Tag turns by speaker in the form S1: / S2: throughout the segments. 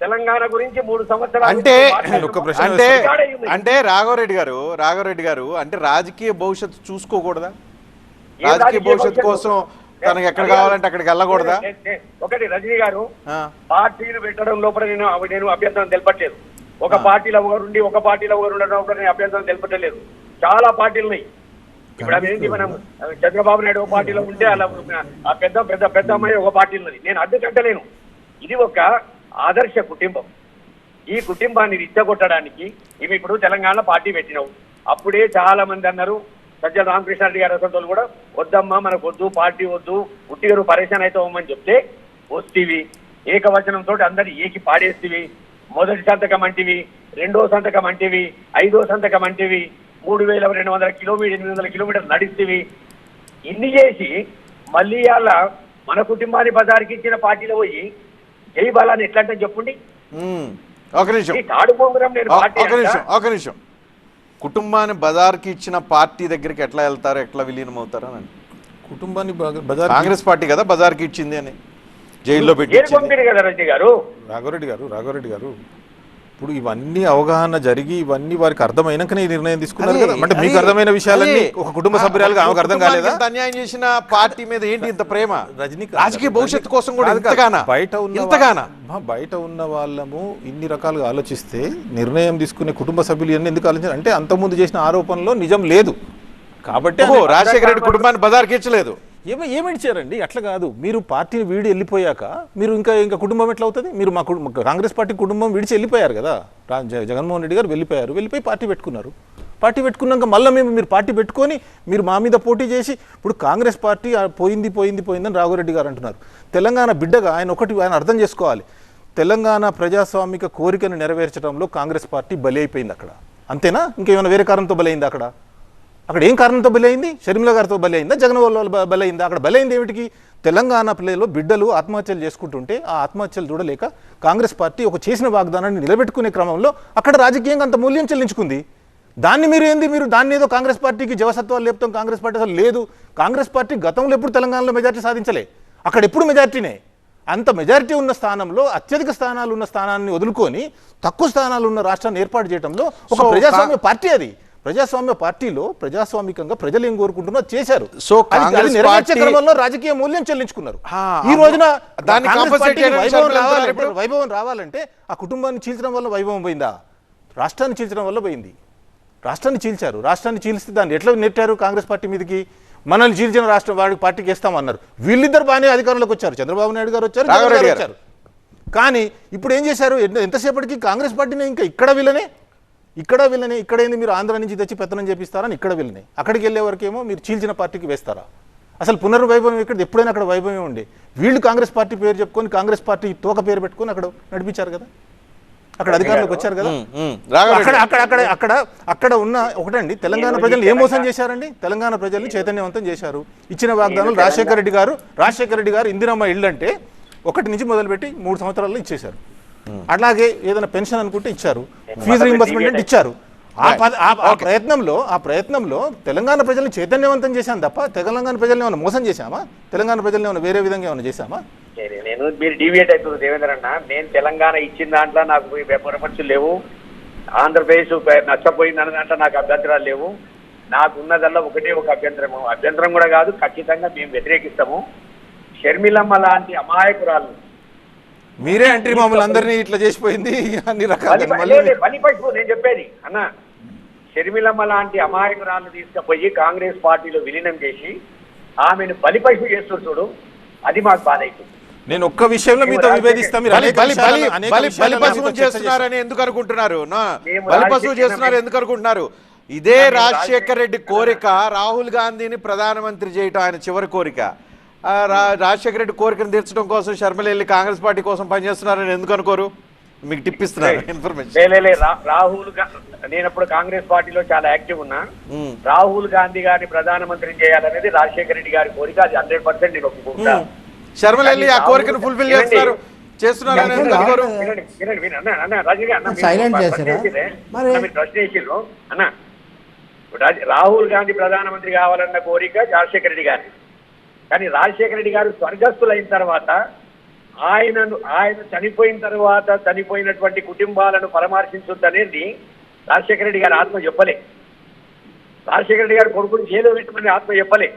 S1: తెలంగాణ గురించి 3 సంవత్సరాలు
S2: అంటే రాఘవరెడ్డి గారు అంటే రాజకీయ భవిష్యత్తు చూసుకోకూడదా? రాజకీయ భవిష్యత్తు కోసం తనకు ఎక్కడ కావాలంటే అక్కడికి వెళ్ళకూడదా?
S1: ఒకటి రజనీ గారు, పార్టీలు పెట్టడం లోపల నేను అభ్యంతరం తెలపట్లేదు. ఒక పార్టీలో ఒకరుండి ఒక పార్టీలో ఒకరు ఉండడం నేను అభ్యంతరం తెలపట్లేదు. చాలా పార్టీలు ఉన్నాయి. ఇప్పుడు అదేంటి, మనం చంద్రబాబు నాయుడు ఒక పార్టీలో ఉంటే అలా పెద్ద పెద్ద పెద్ద అమ్మాయి ఒక పార్టీలో ఉన్నది. నేను అడ్డుకంటలేను. ఇది ఒక ఆదర్శ కుటుంబం. ఈ కుటుంబాన్ని రెచ్చగొట్టడానికి ఇవి ఇప్పుడు తెలంగాణ పార్టీ పెట్టినావు. అప్పుడే చాలా మంది అన్నారు, సజ్జల రామకృష్ణారెడ్డి గారు అసలు కూడా, వద్దమ్మా మనకు వద్దు, పార్టీ వద్దు, ఉట్టిగారు పరేషాన్ అవుతామని చెప్తే వస్తీవి, ఏకవచనంతో అందరినీ ఏకి పాడేస్తీవి. మొదటి సంతకం అంటివి, రెండో సంతకం అంటివి, 5వ సంతకం అంటివి, 3200 కిలోమీటర్ 800 కిలోమీటర్లు నడిస్తేవి. ఇన్ని చేసి మళ్ళీ అలా మన కుటుంబాన్ని బజార్కి ఇచ్చిన పార్టీలో పోయి జై బాలాన్ని ఎట్లా అంటే చెప్పండి.
S2: ఒక నిమిషం, కుటుంబాన్ని బజార్కి ఇచ్చిన పార్టీ దగ్గరికి ఎట్లా వెళ్తారు, ఎట్లా విలీనం అవుతారు అని? కుటుంబాన్ని కాంగ్రెస్ పార్టీ కదా బజార్కి ఇచ్చింది అని జైల్లో పెట్టి
S3: రాఘవరెడ్డి గారు ఇప్పుడు ఇవన్నీ అవగాహన జరిగి ఇవన్నీ వారికి అర్థమైనాకనే ఈ నిర్ణయం తీసుకున్నారు కదా. అంటే మీకు అర్థమైన విషయాలన్నీ ఒక కుటుంబ సభ్యురాలుగా ఆమెకు అర్థం కాలేదా?
S2: అన్యాయం చేసిన పార్టీ మీద ఏంటి ఇంత ప్రేమ?
S3: రజనీకాంత్
S2: రాజకీయ భవిష్యత్తు కోసం కూడా
S3: బయట ఉన్న వాళ్ళము ఇన్ని రకాలుగా ఆలోచిస్తే నిర్ణయం తీసుకునే కుటుంబ సభ్యులు ఇవన్నీ ఎందుకు ఆలోచించారు అంటే అంతకుముందు చేసిన ఆరోపణలో నిజం లేదు కాబట్టి
S2: రాజశేఖర రెడ్డి కుటుంబాన్ని బజార్కి ఇచ్చలేదు.
S3: ఏమిచ్చారండి? అట్లా కాదు. మీరు పార్టీని వీడి వెళ్ళిపోయాక మీరు ఇంకా కుటుంబం ఎట్లా అవుతుంది? మీరు మా కాంగ్రెస్ పార్టీ కుటుంబం విడిచి వెళ్ళిపోయారు కదా. జగన్మోహన్ రెడ్డి గారు వెళ్ళిపోయి పార్టీ పెట్టుకున్నారు. పార్టీ పెట్టుకున్నాక మళ్ళీ మీరు పార్టీ పెట్టుకొని మీరు మా మీద పోటీ చేసి ఇప్పుడు కాంగ్రెస్ పార్టీ పోయిందని రాఘవరెడ్డి గారు అంటున్నారు. తెలంగాణ బిడ్డగా ఆయన అర్థం చేసుకోవాలి. తెలంగాణ ప్రజాస్వామిక కోరికను నెరవేర్చడంలో కాంగ్రెస్ పార్టీ బలి అయిపోయింది అక్కడ. అంతేనా? ఇంకేమైనా వేరే కారణంతో బలైంది అక్కడ ఏం కారణంతో బలైంది? షర్మిల గారితో బలైందా? జగన్ వల్ల బలైందా? అక్కడ బలైంది ఏమిటికి? తెలంగాణ పిల్లలు బిడ్డలు ఆత్మహత్యలు చేసుకుంటుంటే ఆ ఆత్మహత్యలు చూడలేక కాంగ్రెస్ పార్టీ ఒక చేసిన వాగ్దానాన్ని నిలబెట్టుకునే క్రమంలో అక్కడ రాజకీయంగా అంత మూల్యం చెల్లించుకుంది. మీరు దాన్ని ఏదో కాంగ్రెస్ పార్టీకి జవసత్వాలు లేపుతాం, కాంగ్రెస్ పార్టీ అసలు లేదు. కాంగ్రెస్ పార్టీ గతంలో ఎప్పుడు తెలంగాణలో మెజార్టీ సాధించలే. అక్కడ ఎప్పుడు మెజార్టీనే. అంత మెజారిటీ ఉన్న స్థానంలో అత్యధిక స్థానాలు ఉన్న స్థానాన్ని వదులుకొని తక్కువ స్థానాలు ఉన్న రాష్ట్రాన్ని ఏర్పాటు చేయడంలో ఒక ప్రజాస్వామ్య పార్టీ అది. ప్రజాస్వామ్య పార్టీలో ప్రజాస్వామికంగా ప్రజలు ఏం కోరుకుంటున్నారో చేశారు.
S2: సో నెరవేర్చే
S3: క్రమంలో రాజకీయ మూల్యం చెల్లించుకున్నారు. ఈ రోజున వైభవం రావాలంటే ఆ కుటుంబాన్ని చీల్చడం వల్ల వైభవం పోయిందా? రాష్ట్రాన్ని చీల్చడం వల్ల పోయింది. రాష్ట్రాన్ని చీల్చారు. రాష్ట్రాన్ని చీల్స్తే దాన్ని ఎట్లా నెట్టారు కాంగ్రెస్ పార్టీ మీదకి? మనల్ని చీల్చిన రాష్ట్రం వాడికి పార్టీకి ఇస్తామన్నారు. వీళ్ళిద్దరు బాగానే అధికారంలోకి వచ్చారు. చంద్రబాబు నాయుడు గారు వచ్చారు. కానీ ఇప్పుడు ఏం చేశారు? ఎంతసేపటికి కాంగ్రెస్ పార్టీని ఇంకా ఇక్కడ వీళ్ళనే ఇక్కడేంది మీరు ఆంధ్ర నుంచి తెచ్చి పెత్తనం చేపిస్తారని ఇక్కడ వీళ్ళని అక్కడికి వెళ్ళే వరకేమో మీరు చీల్చిన పార్టీకి వేస్తారా? అసలు పునర్వైభవం ఎప్పుడైనా అక్కడ వైభవమే ఉండే. వీళ్ళు కాంగ్రెస్ పార్టీ పేరు చెప్పుకొని కాంగ్రెస్ పార్టీ తోక పేరు పెట్టుకొని అక్కడ నడిపించారు కదా. అక్కడ అధికారంలోకి వచ్చారు కదా. అక్కడ ఉన్న ఒకటండి, తెలంగాణ ప్రజలు ఏం మోసం చేశారండి? తెలంగాణ ప్రజల్ని చైతన్యవంతం చేశారు. ఇచ్చిన వాగ్దానాలు రాజశేఖర రెడ్డి గారు ఇందిరమ్మ ఇళ్ళు అంటే 1 నుంచి మొదలుపెట్టి 3 సంవత్సరాల్లో ఇచ్చేశారు. అట్లాగే ఏదైనా పెన్షన్ అనుకుంటే ఇచ్చారు, ఫీజు రీయింబర్స్మెంట్ అంటే ఇచ్చారు. ఆ ప్రయత్నంలో తెలంగాణ ప్రజల్ని చైతన్యవంతం చేశాం తప్ప తెలంగాణ ప్రజల్ని ఏమైనా మోసం చేశామా? తెలంగాణ ప్రజల్ని ఏమైనా వేరే విధంగా ఏమైనా చేశామా?
S1: మీరు డివియేట్ అవుతుంది దేవేంద్ర అన్న. నేను తెలంగాణ ఇచ్చిన దాంట్లో నాకు విమర్శలు లేవు, ఆంధ్రప్రదేశ్ నష్టపోయింది అన్న దాంట్లో నాకు అభ్యంతరాలు లేవు. నాకున్నదల్లా ఒకటే ఒక అభ్యంతరం కూడా కాదు, ఖచ్చితంగా మేము వ్యతిరేకిస్తాము. షర్మిలమ్మ లాంటి అమాయకురాలు
S3: మీరే అంటే మమ్మల్ని అందరినీ ఇట్లా చేసిపోయింది అన్ని రకాలు.
S1: నేను చెప్పేది అన్న, షర్మిలమ్మ లాంటి అమాయకురాలను తీసుకుపోయి కాంగ్రెస్ పార్టీలో విలీనం చేసి ఆమెను బలిపశు చేస్తూ చూడు, అది మాకు బాధ అవుతుంది.
S3: నేను ఒక్క విషయంలో మీతో విభేదిస్తాను.
S2: చేస్తున్నారని ఎందుకు అనుకుంటున్నారు? బలిపశువు చేస్తున్నారు ఎందుకు అనుకుంటున్నారు? ఇదే రాజశేఖర రెడ్డి కోరిక రాహుల్ గాంధీని ప్రధానమంత్రి చేయటం ఆయన చివరి కోరిక. రాజశేఖర రెడ్డి కోరికను తీర్చడం కోసం షర్మిల వెళ్ళి కాంగ్రెస్ పార్టీ కోసం పనిచేస్తున్నారని ఎందుకు అనుకోరు? మీకు టిప్ ఇస్తున్నారు ఇన్ఫర్మేషన్.
S1: రాహుల్ నేను అప్పుడు కాంగ్రెస్ పార్టీలో చాలా యాక్టివ్ ఉన్నా. రాహుల్ గాంధీ గారిని ప్రధానమంత్రిని చేయాలనేది రాజశేఖర రెడ్డి గారి కోరిక. అది 100% నేను ఒప్పుకుంటా.
S2: షర్మిల వెళ్ళి ఆ కోరికను ఫుల్ఫిల్ చేస్తున్నారు.
S1: రాహుల్ గాంధీ ప్రధానమంత్రి కావాలన్న కోరిక రాజశేఖర రెడ్డి గారి. కానీ రాజశేఖర రెడ్డి గారు స్వర్గస్థులైన తర్వాత ఆయన చనిపోయిన తర్వాత చనిపోయినటువంటి కుటుంబాలను పరామర్శించొద్దనేది రాజశేఖర రెడ్డి గారి ఆత్మ చెప్పలే. రాజశేఖర రెడ్డి గారు కొడుకుని జైలు పెట్టమని ఆత్మ చెప్పలే.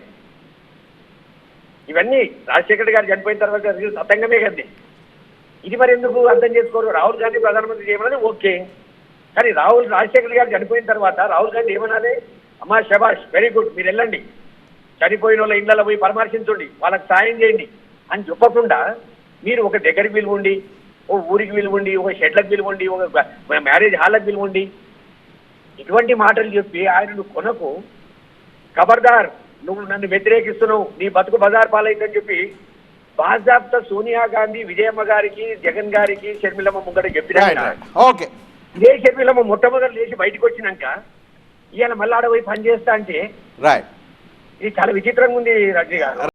S1: ఇవన్నీ రాజశేఖర రెడ్డి గారు చనిపోయిన తర్వాత సతంగమే కదండి. ఇది మరి ఎందుకు అర్థం చేసుకోరు? రాహుల్ గాంధీ ప్రధానమంత్రి చేయమని ఓకే, కానీ రాజశేఖర రెడ్డి గారు చనిపోయిన తర్వాత రాహుల్ గాంధీ ఏమనాలి? అమ్మా శబాష్, వెరీ గుడ్, మీరు వెళ్ళండి, చనిపోయిన వాళ్ళ ఇళ్లలో పోయి పరామర్శించండి, వాళ్ళకి సాయం చేయండి అని చెప్పకుండా మీరు ఒక దగ్గరికి పిలువండి, ఓ ఊరికి పిలువండి, ఒక షెడ్లకు పిలువండి, ఒక మ్యారేజ్ హాల్కి పిలువండి, ఇటువంటి మాటలు చెప్పి ఆయనను కొనకు, ఖబర్దార్ నువ్వు నన్ను వ్యతిరేకిస్తున్నావు, నీ బతుకు బజార్ పాలైందని చెప్పి బాజాబ్తా సోనియా గాంధీ, విజయమ్మ గారికి, జగన్ గారికి, షర్మిలమ్మ ముంగట చెప్పినా
S2: ఓకే.
S1: ఇదే షర్మిలమ్మ మొట్టమొదటి లేచి బయటకు వచ్చినాక ఇవాళ మళ్ళీ ఆడపోయి పని చేస్తా అంటే
S2: రైట్,
S1: ఇది చాలా విచిత్రంగా ఉంది రజనీ గారు.